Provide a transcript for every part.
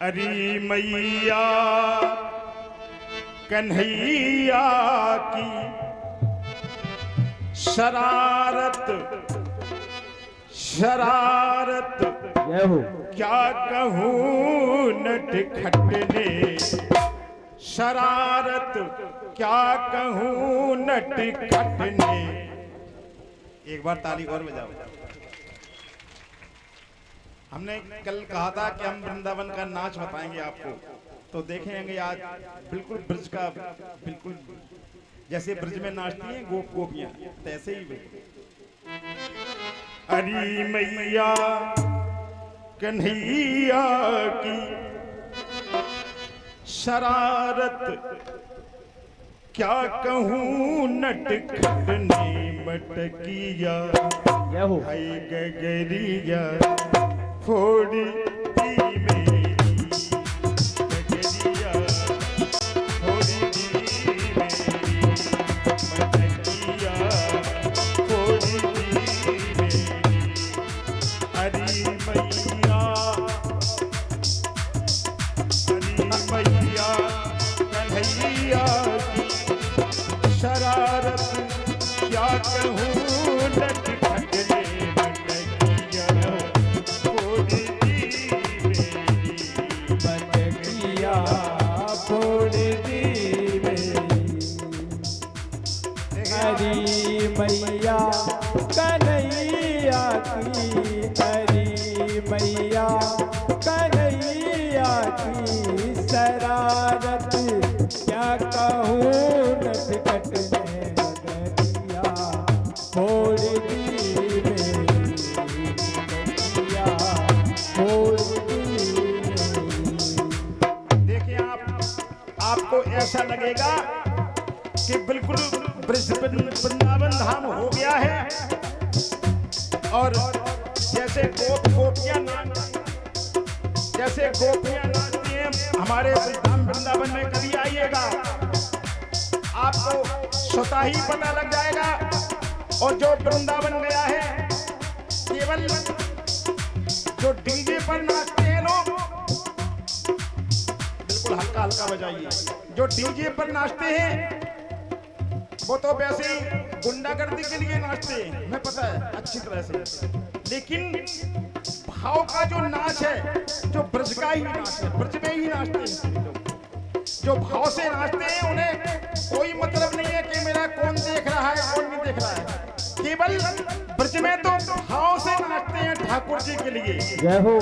अरे मैया कन्हैया की शरारत शरारत क्या कहूँ नटखट ने, शरारत क्या कहूँ नटखट ने। एक बार ताली और बजाओ। हमने कल कहा था कि हम वृंदावन का नाच बताएंगे आपको, तो देखेंगे आज बिल्कुल ब्रज का, बिल्कुल जैसे ब्रज में नाचती हैं गोप गोपियां, तैसे ही अरे मैया कन्हैया की शरारत क्या कहूँ नटखट ने, मटकिया हाय गगरिया फोड़ी मेरी गगरिया फोड़ी मेरी मटकिया फोड़ी मेरी। अरे मैया कन्हैया की शरारत क्या कहूँ नटखट ने, मटकिया फोड़ी मेरी मटकिया फोड़ी मेरी। हरी मैया कन्हैया की, हरी मैया कन्हैया की शरारत क्या कहूँ नटखट ने, मटकिया फोड़ी मेरी मटकिया फोड़ी मेरी। देखिए आपको ऐसा लगेगा कि बिल्कुल वृंदावन धाम हो गया है, और जैसे गोपियां नाचती हैं हमारे वृंदावन में, कभी आइएगा आपको स्वतः ही पता लग जाएगा। और जो वृंदावन गया है, केवल जो डीजे पर नाचते हैं लोग, बिल्कुल हल्का हल्का बजाइए, जो डीजे पर नाचते हैं वो तो वैसे ही गुंडागर्दी के लिए नाचते हैं, हमें पता है अच्छी तरह से, लेकिन भाव का जो नाच है, जो ब्रज का ही नाच है, ब्रज में ही नाचते हैं लोग, जो भाव से नाचते हैं उन्हें कोई मतलब नहीं है कि मेरा कौन देख रहा है कौन नहीं देख रहा है, केवल ब्रज में तो भाव से नाचते हैं ठाकुर जी के लिए। जय हो।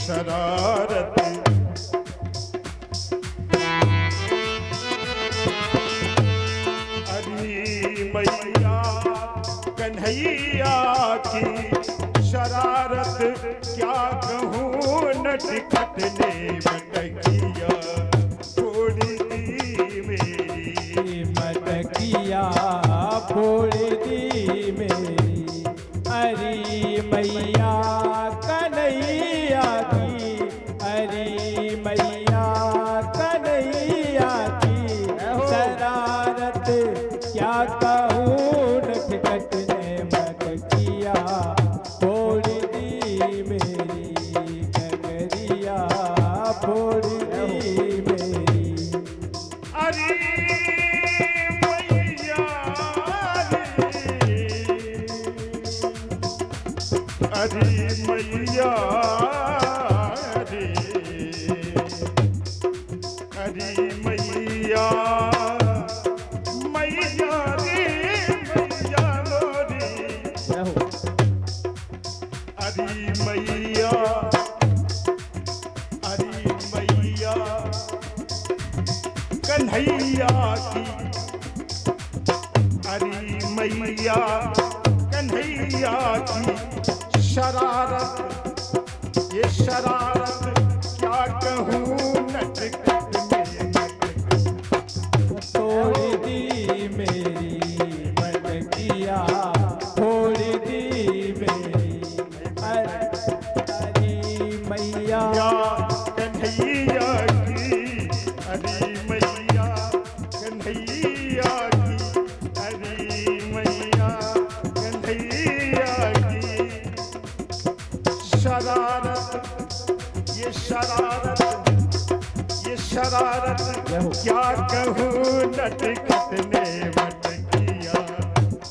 शरारत मैया कन्हैया की शरारत क्या कहूँ नटखट ने, मटकिया फोड़ी मेरी मटकिया फोड़ी मेरी। हरी मैया कन्हैया की, हरी मैया कन्हैया की शरारत क्या कहूँ नटखट ने, मटकिया फोड़ी मेरी गगरिया फोड़ी मेरी। अरे मैया अरे मैया अरे मैया कन्हैया की, अरे मैया कन्हैया की शरारत, ये शरारत क्या कहूँ नटखट में, फोड़ी मेरी मटकिया फोड़ी मेरी। हरी मैया कन्हैया की, अरे मैया कन्हैया की, अरे मैया कन्हैया की क्या कहूँ नटखट ने मटकिया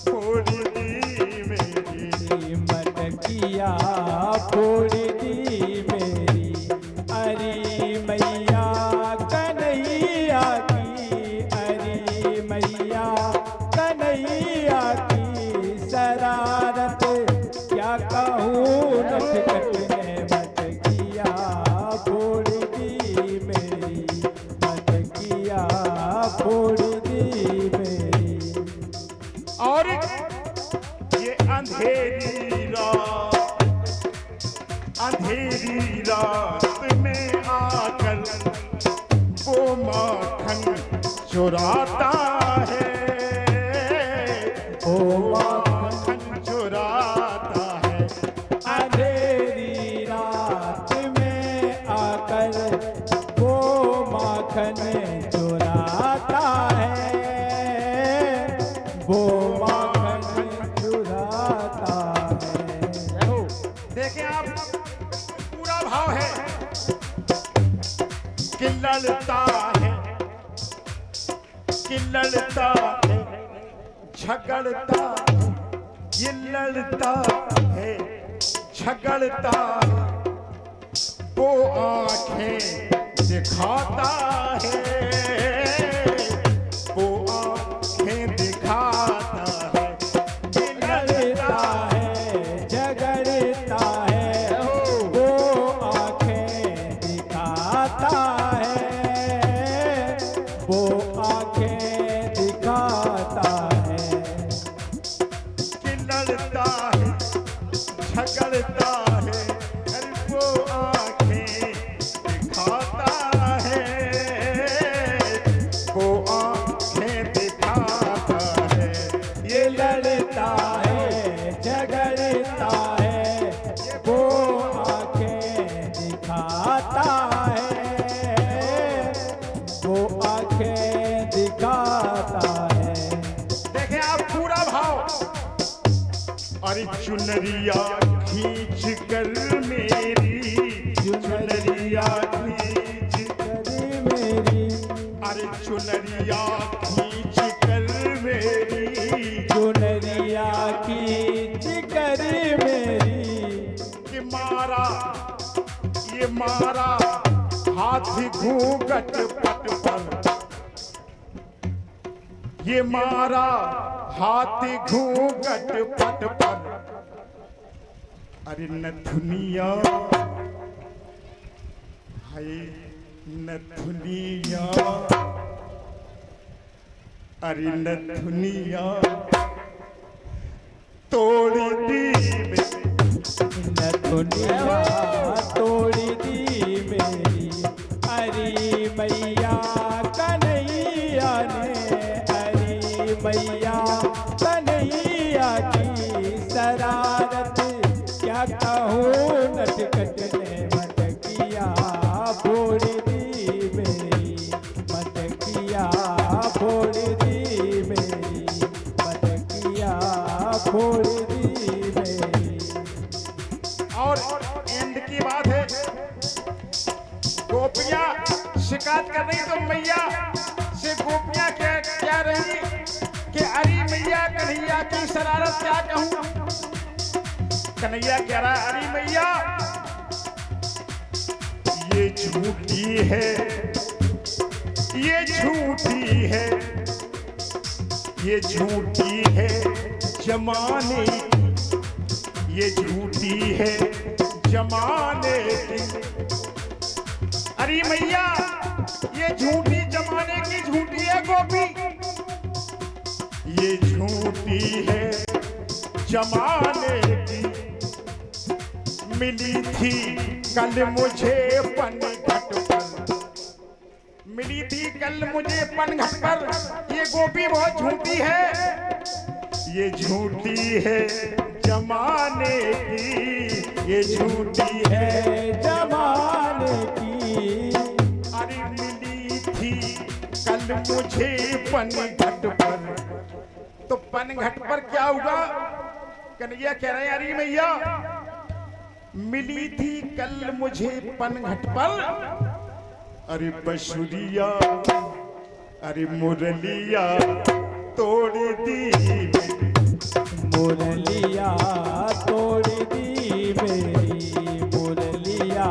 फोड़ दी मेरी। मटकिया फोड़ दी मेरी। अरे मैया कन्हैया की, अरे मैया कन्हैया की शरारत क्या कहूँ नटखट ने मटकिया फोड़ दी मेरी। मटकिया फोड़ दी मेरी। और ये अंधेरी रात में आकर वो माखन चुराता है, ओ माखन चुराता है। अंधेरी रात में आकर वो माखन चुराता है, वो माखन चुराता है। देखें आप, पूरा भाव है कि लड़ता है, कि लड़ता है, झगड़ता है, ये लड़ता है, झगड़ता है, वो आंखें दिखाता है, वो आंखें दिखाता है। ये लड़ता है, झगड़ता है, वो आंखें दिखाता है, वो आंखें दिखाता है। कि लड़ता है, झगड़ता है, अरे वो आंखें दिखाता है, वो आंखें दिखाता है। ये लड़ता है, झगड़ता है, वो आंखें दिखाता है, वो आंखें दिखाता है। देखें आप पूरा भाव। अरे चुनरिया खींच कर मेरी, चुनरिया खींच, करी मेरी, अरे चुनरिया खींच कर मेरी, चुनरिया खींच कर मेरी। कि मारा, ये मारा हाथ घूंघट पट पर, ये मारा हाथ घूंघट पट पर। अरे नथुनिया हाय नथुनिया, अरे नथुनिया तोड़ दी मेरी। नथुनिया तोड़ दी मेरी। अरे मैया कन्हैया ने, अरे मैया कन्हैया की शरारत क्या कहूँ नटखट ने मटकिया फोड़ दी मेरी। मटकिया फोड़ दी मेरी। मटकिया फोड़ दी मेरी। और एंड की बात है, गोपियां शिकायत कर रही तो मैया से गोपियां क्या रही कि अरे मैया कन्हैया की शरारत क्या कहूं। कन्हैया कह रहा है अरे मैया ये झूठी है, ये झूठी है, ये झूठी है जमाने की, ये झूठी है जमाने की। अरे मैया ये झूठी जमाने की झूठी है गोपी, ये झूठी है जमाने की। मिली थी कल मुझे पनघट पर, मिली थी कल मुझे पनघट पर, ये गोपी बहुत झूठी है, ये झूठी है जमाने की, ये झूठी है जमाने की। अरे मिली थी कल मुझे पनघट पर, तो पनघट पर क्या हुआ। कन्हैया कह रहे हैं अरे मैया मिली थी कल मुझे पनघट पर, अरे बसुरिया अरे मुरलिया तोड़ दी, मुरलिया तोड़ दी मेरी, मुरलिया